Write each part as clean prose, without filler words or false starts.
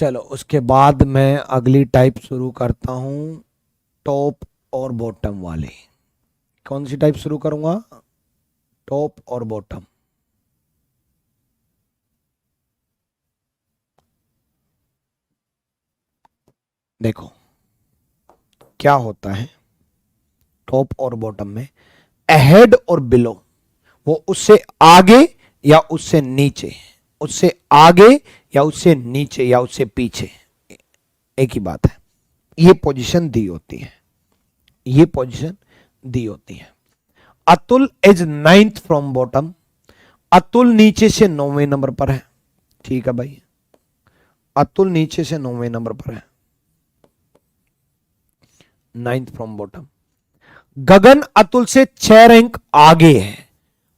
चलो उसके बाद मैं अगली टाइप शुरू करता हूं, टॉप और बॉटम वाली। कौन सी टाइप शुरू करूंगा? टॉप और बॉटम। देखो क्या होता है टॉप और बॉटम में, अहेड और बिलो, वो उससे आगे या उससे नीचे, उससे आगे या उससे नीचे या उससे पीछे, एक ही बात है। ये पोजीशन दी होती है, ये पोजीशन दी होती है। Atul is 9th from bottom, Atul नीचे से 9वें नंबर पर है। ठीक है भाई, अतुल नीचे से 9वें नंबर पर है, 9th फ्रॉम बॉटम। गगन अतुल से 6 रैंक आगे है,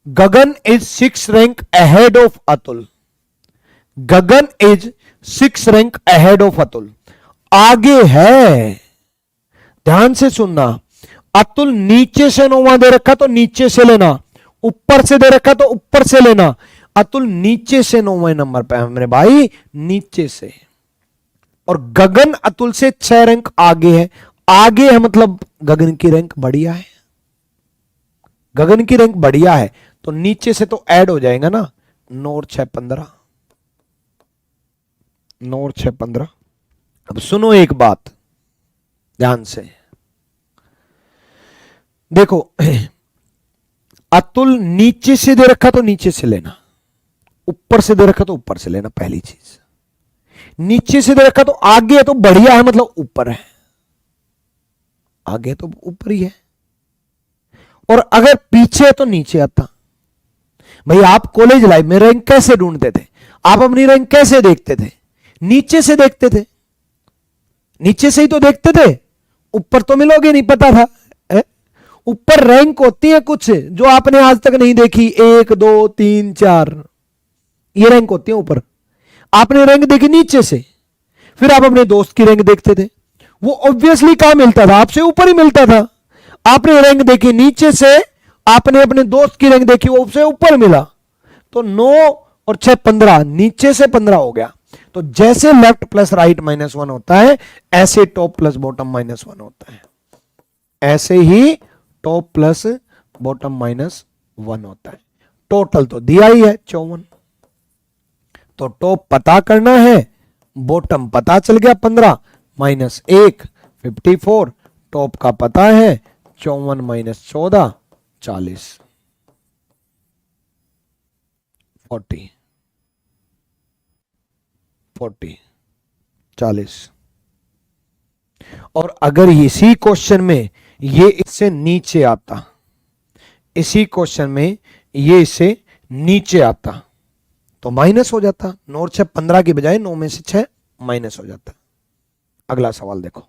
Gagan is 6 rank ahead of Atul, Gagan is 6 rank ahead of Atul, आगे है। ध्यान से सुनना, अतुल नीचे से 9वां दे रखा तो नीचे से लेना, ऊपर से दे रखा तो ऊपर से लेना। अतुल नीचे से 9वें नंबर पे है मेरे भाई, नीचे से। और गगन अतुल से 6 रैंक आगे है, आगे है मतलब गगन की रैंक बढ़िया है, गगन की रैंक बढ़िया है तो नीचे से तो ऐड हो जाएगा ना। 9 और 6 15, 9 और 6 15। अब सुनो एक बात ध्यान से, देखो अतुल नीचे से दे रखा तो नीचे से लेना, ऊपर से दे रखा तो ऊपर से लेना। पहली चीज, नीचे से दे रखा तो आगे है तो बढ़िया है मतलब ऊपर है, आगे तो ऊपर ही है। और अगर पीछे है तो नीचे आता। भाई आप कॉलेज लाइफ में रैंक कैसे ढूंढते थे? आप अपनी रैंक कैसे देखते थे? नीचे से देखते थे, नीचे से ही तो देखते थे, ऊपर तो मिलोगे नहीं, पता था। ऊपर रैंक होती है कुछ जो आपने आज तक नहीं देखी, 1 2 3 4, ये रैंक होती है ऊपर। आपने रैंक देखी नीचे से, फिर आप अपने दोस्त की रैंक देखते थे, वो ऑब्वियसली कहां मिलता था? आपसे ऊपर ही मिलता था। आपने रैंक देखी नीचे से, आपने अपने दोस्त की रैंक देखी, वो उससे ऊपर मिला, तो 9 और 6 15, नीचे से 15 हो गया। तो जैसे लेफ्ट प्लस राइट -1 होता है, ऐसे टॉप प्लस बॉटम -1 होता है, ऐसे ही टॉप प्लस बॉटम -1 होता है। टोटल तो दिया ही है 54, तो टॉप पता करना है, बॉटम पता चल गया 15 -1 54, टॉप का पता है 54 - 14 40 40 40 40। और अगर इसी क्वेश्चन में ये इससे नीचे आता, इसी क्वेश्चन में ये इससे नीचे आता तो माइनस हो जाता, 9 और 6 15 की बजाय 9 में से 6 माइनस हो जाता। अगला सवाल देखो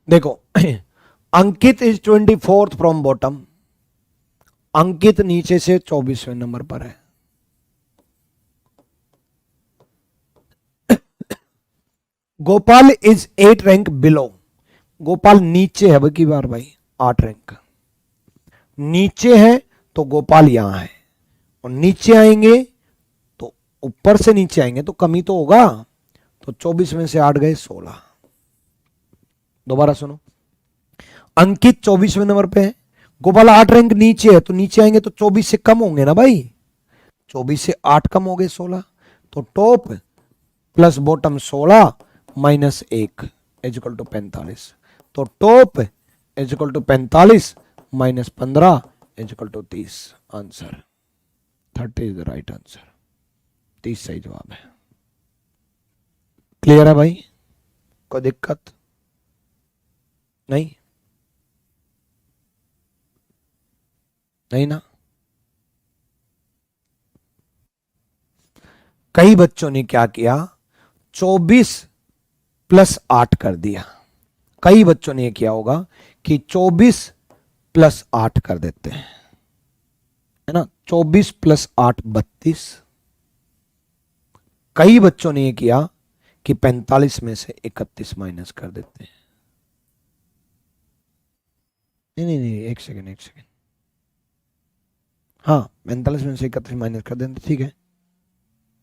देखो अंकित इज 24th फ्रॉम बॉटम, अंकित नीचे से 24वें नंबर पर है। Gopal is 8 rank below, Gopal नीचे है की बार भाई, 8 रैंक नीचे है तो गोपाल यहां है, और नीचे आएंगे तो ऊपर से नीचे आएंगे तो कमी तो होगा, तो 24 में से 8 गए 16। दोबारा सुनो, अंकित 24वें नंबर पे है, गोपाल 8 रैंक नीचे है, तो नीचे आएंगे तो 24 से कम होंगे ना भाई, 24 से 8 कम हो गए 16, तो top plus bottom 16 -1 equal to 45, तो top equal to 45 -15 equal to 30। Answer 30 is the right answer, 30 सही जवाब है। क्लियर है भाई? कोई दिक्कत नहीं? नहीं ना? कई बच्चों ने क्या किया, 24 + 8 कर दिया। कई बच्चों ने यह किया होगा कि 24 + 8 कर देते हैं, है ना, 24 + 8 32। कई बच्चों ने यह किया कि 45 में से 31 माइनस कर देते हैं। नहीं नहीं नहीं, एक सेकेंड, हाँ, 45 में से 31 माइनस कर देते, ठीक है।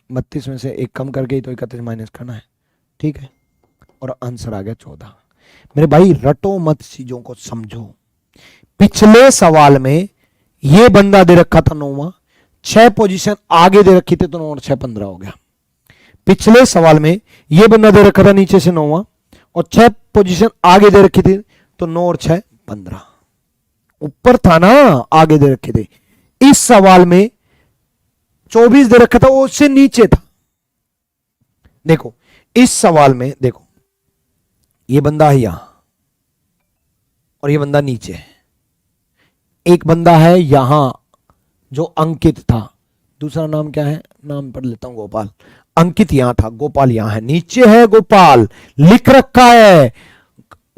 32 में से 1 कम करके ही तो 31 माइनस करना है, ठीक है। और आंसर आ गया 14। मेरे भाई रटो मत, चीजों को समझो। पिछले सवाल में ये बंदा दे रखा था 9वां, 6 पोजीशन आगे दे रखी थी तो 9 और 6 15 हो गया। पिछले सवाल में ये बंदा दे रखा था नीचे से 9वां और 6 पोजीशन आगे दे रखी थी तो 9 और 6 15। ऊपर था ना, आगे दे रखे थे। इस सवाल में 24 दे रखा था, वो उससे नीचे था। देखो इस सवाल में देखो, ये बंदा है यहां और ये बंदा नीचे है। एक बंदा है यहां जो अंकित था, दूसरा नाम क्या है, नाम पढ़ लेता हूं, गोपाल। अंकित यहां था, गोपाल यहां है, नीचे है गोपाल, लिख रखा है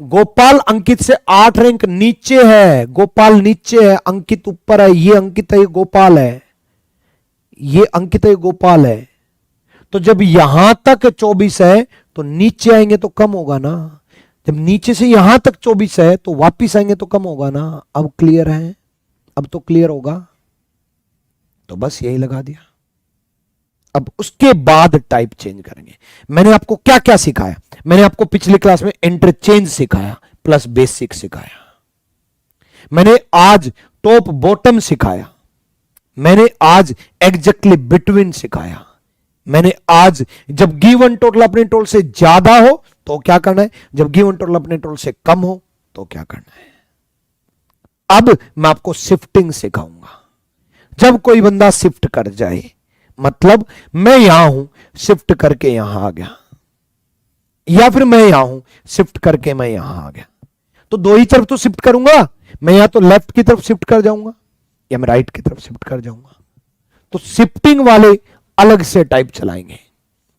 गोपाल अंकित से 8 रैंक नीचे है। गोपाल नीचे है, अंकित ऊपर है। ये अंकित है, ये गोपाल है, ये अंकित है, ये गोपाल है। तो जब यहां तक 24 है तो नीचे आएंगे तो कम होगा ना। जब नीचे से यहां तक 24 है तो वापिस आएंगे तो कम होगा ना। अब क्लियर है, अब तो क्लियर होगा। तो बस यही लगा दिया। अब उसके बाद टाइप चेंज करेंगे। मैंने आपको क्या क्या सिखाया? मैंने आपको पिछली क्लास में इंटरचेंज सिखाया प्लस बेसिक सिखाया। मैंने आज टॉप बॉटम सिखाया। मैंने आज एग्जैक्टली बिटवीन सिखाया। मैंने आज जब गिवन टोटल अपने टोटल से ज्यादा हो तो क्या करना है, जब गिवन टोटल अपने टोटल से कम हो तो क्या करना है। अब मैं आपको शिफ्टिंग सिखाऊंगा। जब कोई बंदा शिफ्ट कर जाए, मतलब मैं यहां हूं शिफ्ट करके यहां आ गया, या फिर मैं यहां हूं शिफ्ट करके मैं यहां आ गया, तो दो ही तरफ तो शिफ्ट करूंगा। मैं या तो लेफ्ट की तरफ शिफ्ट कर जाऊंगा या मैं राइट की तरफ शिफ्ट कर जाऊंगा। तो शिफ्टिंग वाले अलग से टाइप चलाएंगे,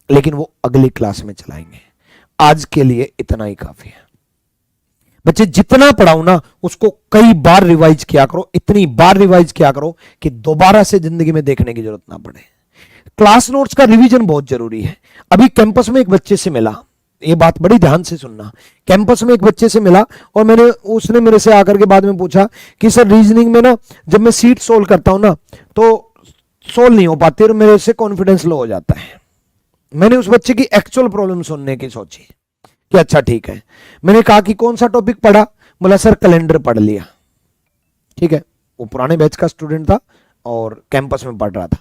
लेकिन वो अगली क्लास में चलाएंगे। आज के लिए इतना ही काफी है। बच्चे जितना पढ़ाऊं ना उसको कई बार रिवाइज किया करो, इतनी बार रिवाइज किया करो कि दोबारा से जिंदगी में देखने की जरूरत ना पड़े। क्लास नोट्स का रिवीजन बहुत जरूरी है। अभी कैंपस में एक बच्चे से मिला, ये बात बड़ी ध्यान से सुनना। कैंपस में एक बच्चे से मिला और उसने मेरे से आकर के बाद में पूछा कि सर रीजनिंग में ना जब मैं सीट सोल्व करता हूं ना तो सोल्व नहीं हो पाती और मेरे से कॉन्फिडेंस लो हो जाता है। मैंने उस बच्चे की एक्चुअल प्रॉब्लम सुनने की सोची कि अच्छा ठीक है। मैंने कहा कि कौन सा टॉपिक पढ़ा? बोला सर कैलेंडर पढ़ लिया। ठीक है, वो पुराने बैच का स्टूडेंट था और कैंपस में पढ़ रहा था।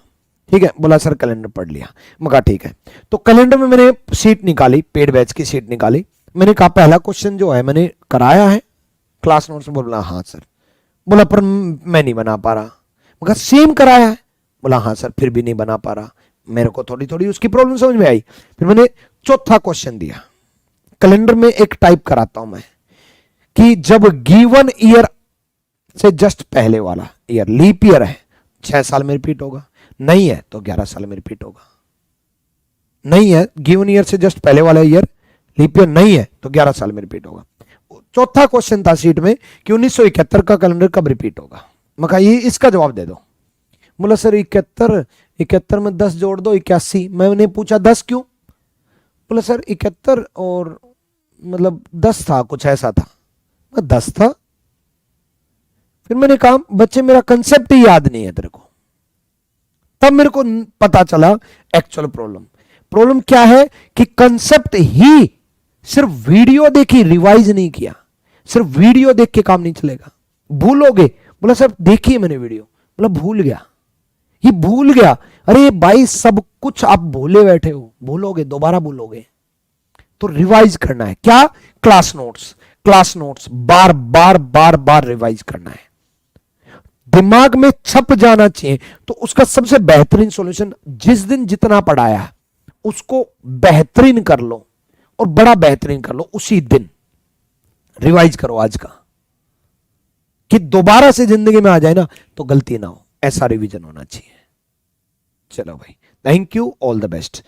ठीक है, बोला सर कैलेंडर पढ़ लिया। मैं कहा ठीक है। तो कैलेंडर में मैंने सीट निकाली, पेड बैच की सीट निकाली। मैंने कहा पहला क्वेश्चन जो है मैंने कराया है क्लास नोट्स में। बोला हाँ सर। बोला पर मैं नहीं बना पा रहा। मैं कहा सेम कराया है। बोला हाँ सर, फिर भी नहीं बना पा रहा। मेरे को थोड़ी थोड़ी उसकी प्रॉब्लम समझ में आई। फिर मैंने चौथा क्वेश्चन दिया। कैलेंडर में एक टाइप कराता हूं मैं कि जब गिवन ईयर से जस्ट पहले वाला ईयर लीप ईयर है 6 साल में रिपीट होगा, नहीं है तो 11 साल में रिपीट होगा। नहीं है, गिवन ईयर से जस्ट पहले वाला ईयर लीप ईयर नहीं है तो 11 साल में रिपीट होगा। चौथा क्वेश्चन था सीट में कि 1971 का कैलेंडर कब रिपीट होगा। मैं कहा ये इसका जवाब दे दो। बोला सर 71 में 10 जोड़ दो 81। मैंने पूछा 10 क्यों? बोला सर 71 और मतलब 10 था, कुछ ऐसा था। 10 था। फिर मैंने कहा बच्चे मेरा कंसेप्ट ही याद नहीं है तेरे को। तब मेरे को पता चला एक्चुअल प्रॉब्लम क्या है कि कंसेप्ट ही सिर्फ वीडियो देखी, रिवाइज नहीं किया। सिर्फ वीडियो देख के काम नहीं चलेगा, भूलोगे। बोला सर देखिए मैंने वीडियो। बोला भूल गया, ये भूल गया। अरे भाई सब कुछ आप भूले बैठे हो, भूलोगे, दोबारा भूलोगे। तो रिवाइज करना है। क्या? क्लास नोट्स बार बार बार बार रिवाइज करना है, दिमाग में छप जाना चाहिए। तो उसका सबसे बेहतरीन सॉल्यूशन, जिस दिन जितना पढ़ाया है उसको बेहतरीन कर लो और बड़ा बेहतरीन कर लो। उसी दिन रिवाइज करो आज का, कि दोबारा से जिंदगी में आ जाए ना तो गलती ना हो। ऐसा रिवीजन होना चाहिए। चलो भाई, thank you, all the best.